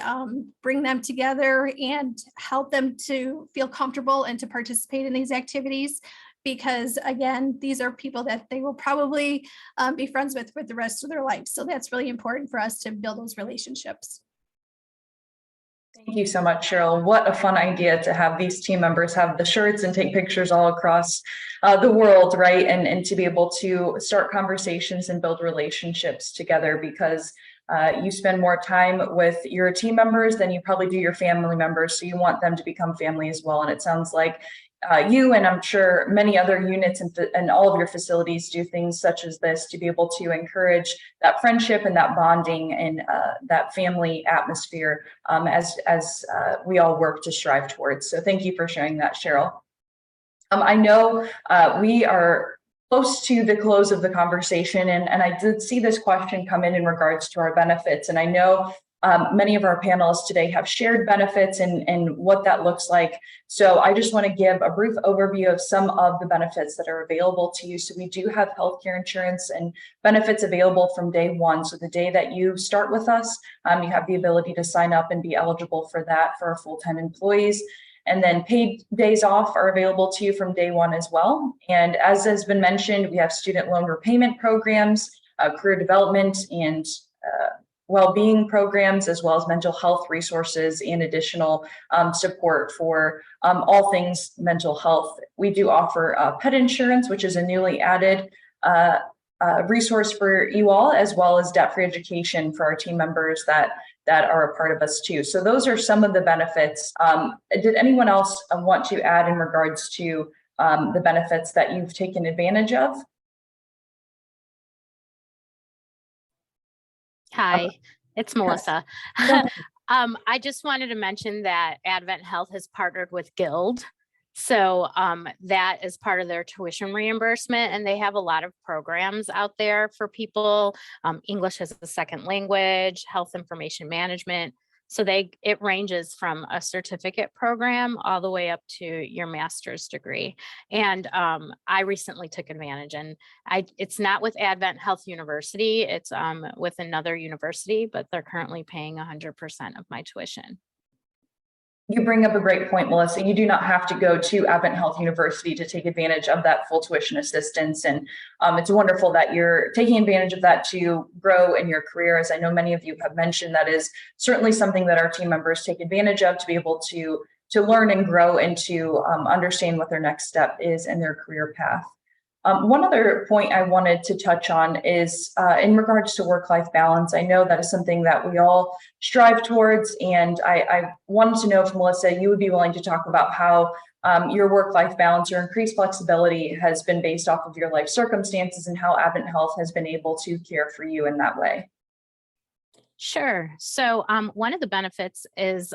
bring them together and help them to feel comfortable and to participate in these activities. Because again, these are people that they will probably be friends with the rest of their life. So that's really important for us to build those relationships. Thank you so much, Cheryl. What a fun idea to have these team members have the shirts and take pictures all across the world, right? And to be able to start conversations and build relationships together, because you spend more time with your team members than you probably do your family members. So you want them to become family as well. And it sounds like you, and I'm sure many other units and all of your facilities, do things such as this to be able to encourage that friendship and that bonding and that family atmosphere as we all work to strive towards. So thank you for sharing that, Cheryl. I know we are close to the close of the conversation, and I did see this question come in regards to our benefits, and I know many of our panelists today have shared benefits and what that looks like. So I just want to give a brief overview of some of the benefits that are available to you. So we do have healthcare insurance and benefits available from day one. So the day that you start with us, you have the ability to sign up and be eligible for that for our full-time employees. And then paid days off are available to you from day one as well. And as has been mentioned, we have student loan repayment programs, career development, and well-being programs, as well as mental health resources and additional support for all things mental health. We do offer pet insurance, which is a newly added resource for you all, as well as debt-free education for our team members that are a part of us too. So those are some of the benefits. Did anyone else want to add in regards to the benefits that you've taken advantage of? Hi, it's Melissa. I just wanted to mention that AdventHealth has partnered with Guild. So that is part of their tuition reimbursement, and they have a lot of programs out there for people, English as a second language, health information management. So it ranges from a certificate program all the way up to your master's degree. And I recently took advantage, and it's not with AdventHealth University, it's with another university, but they're currently paying 100% of my tuition. You bring up a great point, Melissa. You do not have to go to AdventHealth University to take advantage of that full tuition assistance. And it's wonderful that you're taking advantage of that to grow in your career. As I know many of you have mentioned, that is certainly something that our team members take advantage of to be able to learn and grow and to understand what their next step is in their career path. One other point I wanted to touch on is in regards to work-life balance. I know that is something that we all strive towards, and I wanted to know if, Melissa, you would be willing to talk about how your work-life balance or increased flexibility has been based off of your life circumstances and how AdventHealth has been able to care for you in that way. Sure. So one of the benefits is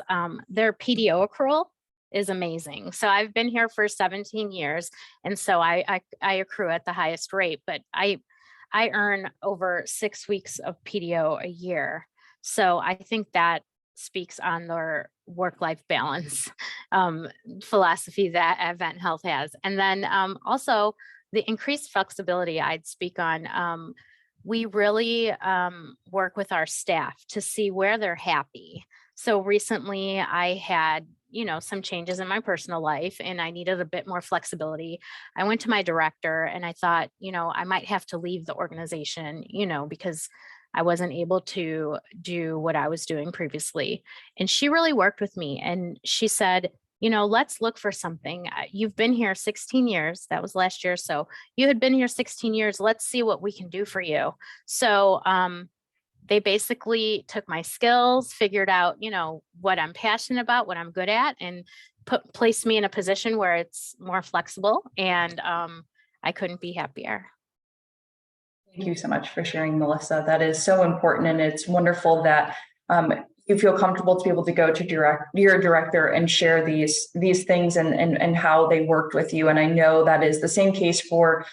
their PDO accrual is amazing. So I've been here for 17 years, and so I accrue at the highest rate, but I earn over 6 weeks of PDO a year. So I think that speaks on their work-life balance philosophy that AdventHealth has. And then also the increased flexibility I'd speak on. We really work with our staff to see where they're happy. So recently I had, some changes in my personal life and I needed a bit more flexibility. I went to my director and I thought, I might have to leave the organization, because I wasn't able to do what I was doing previously. And she really worked with me and she said, let's look for something. You've been here 16 years. That was last year. So you had been here 16 years. Let's see what we can do for you. So they basically took my skills, figured out, what I'm passionate about, what I'm good at, and placed me in a position where it's more flexible. And I couldn't be happier. Thank you so much for sharing, Melissa. That is so important. And it's wonderful that you feel comfortable to be able to go to your director and share these things and how they worked with you. And I know that is the same case for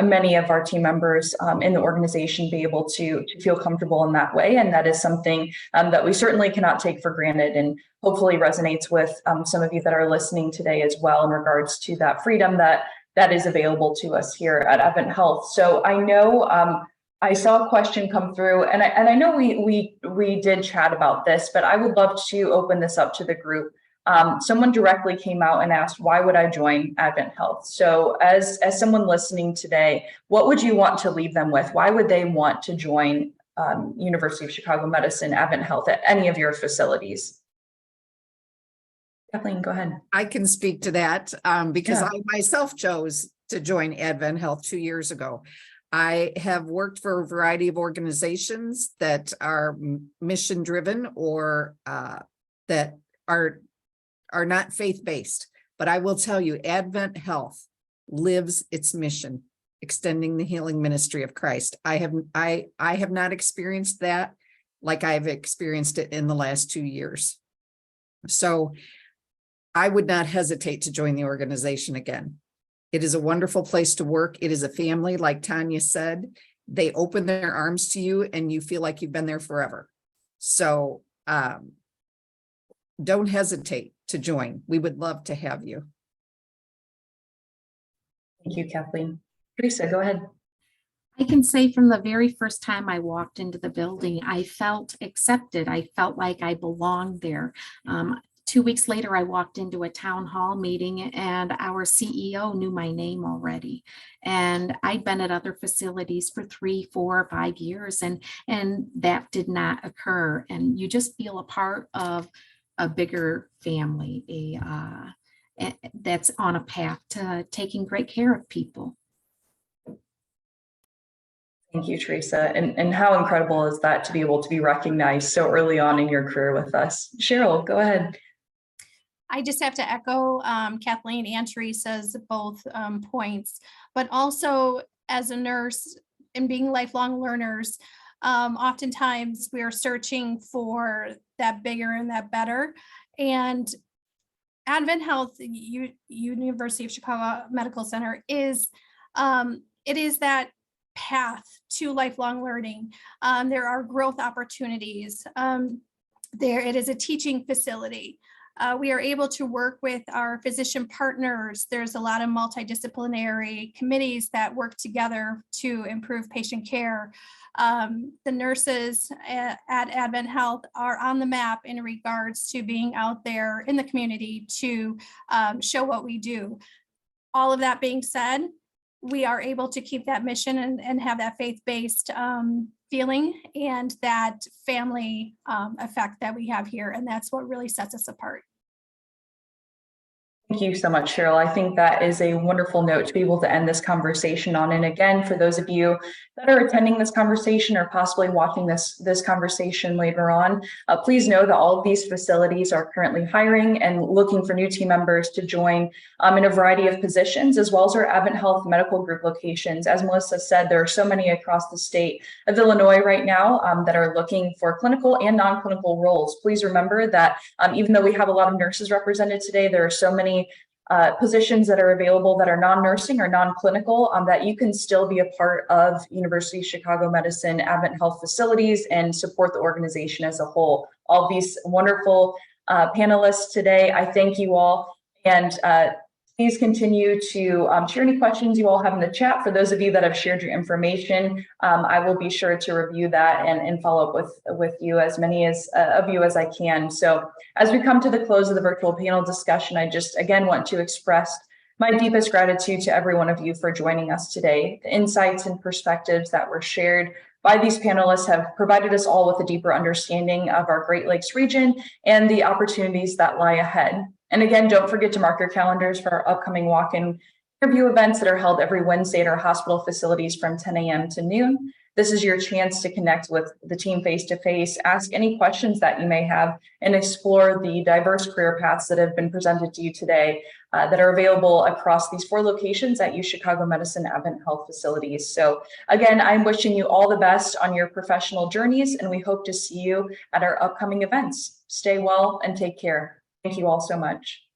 many of our team members in the organization, be able to feel comfortable in that way. And that is something that we certainly cannot take for granted, and hopefully resonates with some of you that are listening today as well in regards to that freedom that is available to us here at AdventHealth. So I know I saw a question come through, and I know we did chat about this, but I would love to open this up to the group. Someone directly came out and asked, why would I join AdventHealth? So as someone listening today, what would you want to leave them with? Why would they want to join University of Chicago Medicine, AdventHealth at any of your facilities? Kathleen, go ahead. I can speak to that because I myself chose to join AdventHealth 2 years ago. I have worked for a variety of organizations that are mission driven or that are not faith-based. But I will tell you, AdventHealth lives its mission, extending the healing ministry of Christ. I have not experienced that like I've experienced it in the last 2 years. So I would not hesitate to join the organization again. It is a wonderful place to work. It is a family, like Tanya said. They open their arms to you and you feel like you've been there forever. So don't hesitate to join. We would love to have you. Thank you, Kathleen. Teresa, go ahead. I can say from the very first time I walked into the building, I felt accepted. I felt like I belonged there. 2 weeks later, I walked into a town hall meeting and our CEO knew my name already. And I'd been at other facilities for 3, 4, 5 years, and that did not occur. And you just feel a part of a bigger family, that's on a path to taking great care of people. Thank you, Teresa. And how incredible is that to be able to be recognized so early on in your career with us? Cheryl, go ahead. I just have to echo Kathleen and Teresa's both points, but also as a nurse and being lifelong learners, oftentimes we are searching for that bigger and that better. And AdventHealth, University of Chicago Medical Center is, it is that path to lifelong learning. There are growth opportunities. It is a teaching facility. We are able to work with our physician partners. There's a lot of multidisciplinary committees that work together to improve patient care. The nurses at AdventHealth are on the map in regards to being out there in the community to show what we do. All of that being said, we are able to keep that mission and have that faith-based feeling and that family effect that we have here. And that's what really sets us apart. Thank you so much, Cheryl. I think that is a wonderful note to be able to end this conversation on. And again, for those of you that are attending this conversation or possibly watching this conversation later on, please know that all of these facilities are currently hiring and looking for new team members to join in a variety of positions, as well as our AdventHealth medical group locations. As Melissa said, there are so many across the state of Illinois right now that are looking for clinical and non-clinical roles. Please remember that even though we have a lot of nurses represented today, there are so many positions that are available that are non-nursing or non-clinical that you can still be a part of University of Chicago Medicine AdventHealth facilities and support the organization as a whole. All these wonderful panelists today, I thank you all, and please continue to share any questions you all have in the chat. For those of you that have shared your information, I will be sure to review that and follow up with you, as many of you as I can. So as we come to the close of the virtual panel discussion, I just again want to express my deepest gratitude to every one of you for joining us today. The insights and perspectives that were shared by these panelists have provided us all with a deeper understanding of our Great Lakes region and the opportunities that lie ahead. And again, don't forget to mark your calendars for our upcoming walk-in interview events that are held every Wednesday at our hospital facilities from 10 a.m. to noon. This is your chance to connect with the team face-to-face, ask any questions that you may have, and explore the diverse career paths that have been presented to you today that are available across these 4 locations at UChicago Medicine AdventHealth facilities. So again, I'm wishing you all the best on your professional journeys, and we hope to see you at our upcoming events. Stay well and take care. Thank you all so much.